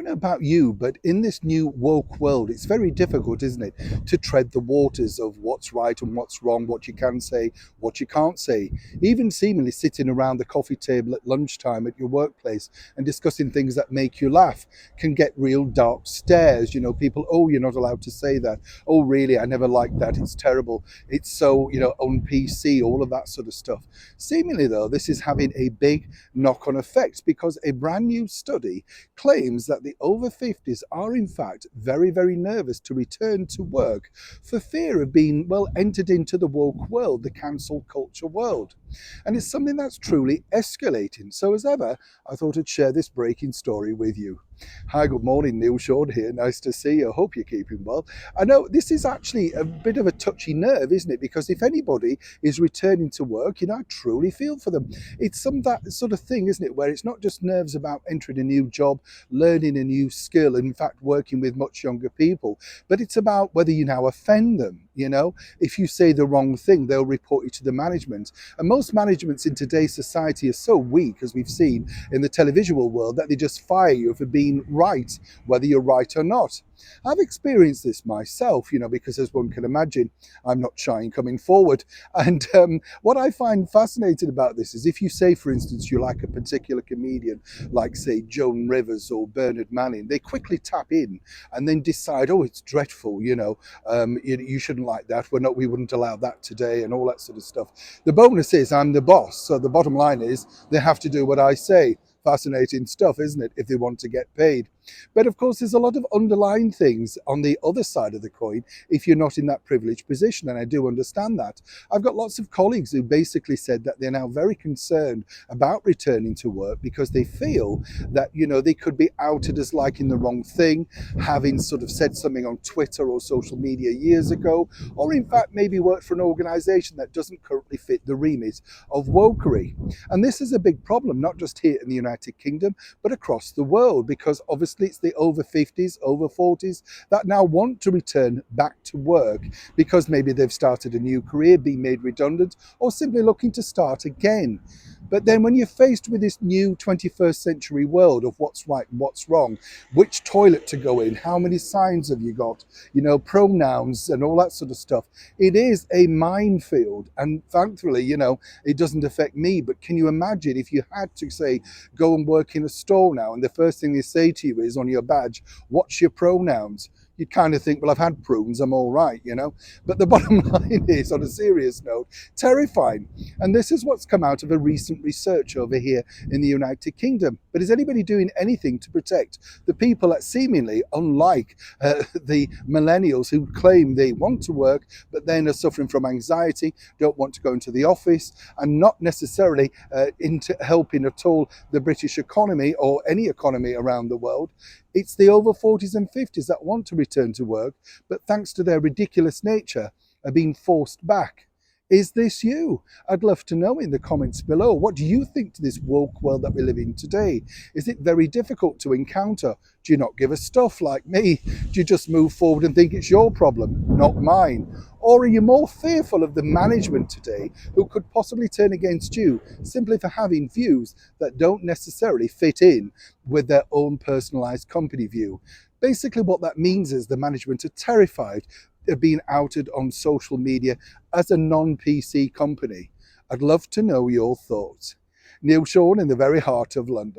know about you, but in this new woke world, it's very difficult, isn't it, to tread the waters of what's right and what's wrong, what you can say, what you can't say. Even seemingly sitting around the coffee table at lunchtime at your workplace and discussing things that make you laugh can get real dark stares. You know, people, oh, you're not allowed to say that. Oh, really? I never liked that. It's terrible. It's so, on PC, all of that sort of stuff. Seemingly, though, this is having a big knock on effect because a brand new study claims that the over 50s are in fact very, very nervous to return to work for fear of being, well, entered into the woke world, the cancel culture world. And it's something that's truly escalating. So, as ever, I thought I'd share this breaking story with you. Hi, good morning, Neil Sean here. Nice to see you. I hope you're keeping well. I know this is actually a bit of a touchy nerve, isn't it? Because if anybody is returning to work, I truly feel for them. It's some that sort of thing, isn't it? Where it's not just nerves about entering a new job, learning a new skill, in fact, working with much younger people, but it's about whether you now offend them. If you say the wrong thing, they'll report you to the management. And most managements in today's society are so weak, as we've seen in the televisual world, that they just fire you for being right, whether you're right or not. I've experienced this myself, because as one can imagine, I'm not shy in coming forward. And what I find fascinating about this is if you say, for instance, you like a particular comedian, like, say, Joan Rivers or Bernard Manning, they quickly tap in and then decide, oh, it's dreadful, you shouldn't like that. We wouldn't allow that today and all that sort of stuff. The bonus is I'm the boss. So the bottom line is they have to do what I say. Fascinating stuff, isn't it, if they want to get paid? But of course, there's a lot of underlying things on the other side of the coin if you're not in that privileged position, and I do understand that. I've got lots of colleagues who basically said that they're now very concerned about returning to work because they feel that, they could be outed as liking the wrong thing, having sort of said something on Twitter or social media years ago, or in fact maybe worked for an organization that doesn't currently fit the remit of wokery. And this is a big problem, not just here in the United Kingdom, but across the world, because obviously it's the over 50s, over 40s that now want to return back to work because maybe they've started a new career, been made redundant, or simply looking to start again. But then when you're faced with this new 21st century world of what's right and what's wrong, which toilet to go in, how many signs have you got, pronouns and all that sort of stuff, it is a minefield. And thankfully, it doesn't affect me. But can you imagine if you had to, say, go and work in a store now and the first thing they say to you is on your badge, what's your pronouns? You kind of think, well, I've had prunes, I'm all right, But the bottom line is, on a serious note, terrifying. And this is what's come out of a recent research over here in the United Kingdom. But is anybody doing anything to protect the people that seemingly, unlike the millennials who claim they want to work, but then are suffering from anxiety, don't want to go into the office, and not necessarily into helping at all the British economy or any economy around the world? It's the over 40s and 50s that want to return to work, but thanks to their ridiculous nature, are being forced back. Is this you? I'd love to know in the comments below. What do you think to this woke world that we live in today? Is it very difficult to encounter? Do you not give a stuff like me? Do you just move forward and think it's your problem, not mine? Or are you more fearful of the management today who could possibly turn against you simply for having views that don't necessarily fit in with their own personalized company view? Basically, what that means is the management are terrified of being outed on social media as a non-PC company. I'd love to know your thoughts. Neil Sean in the very heart of London.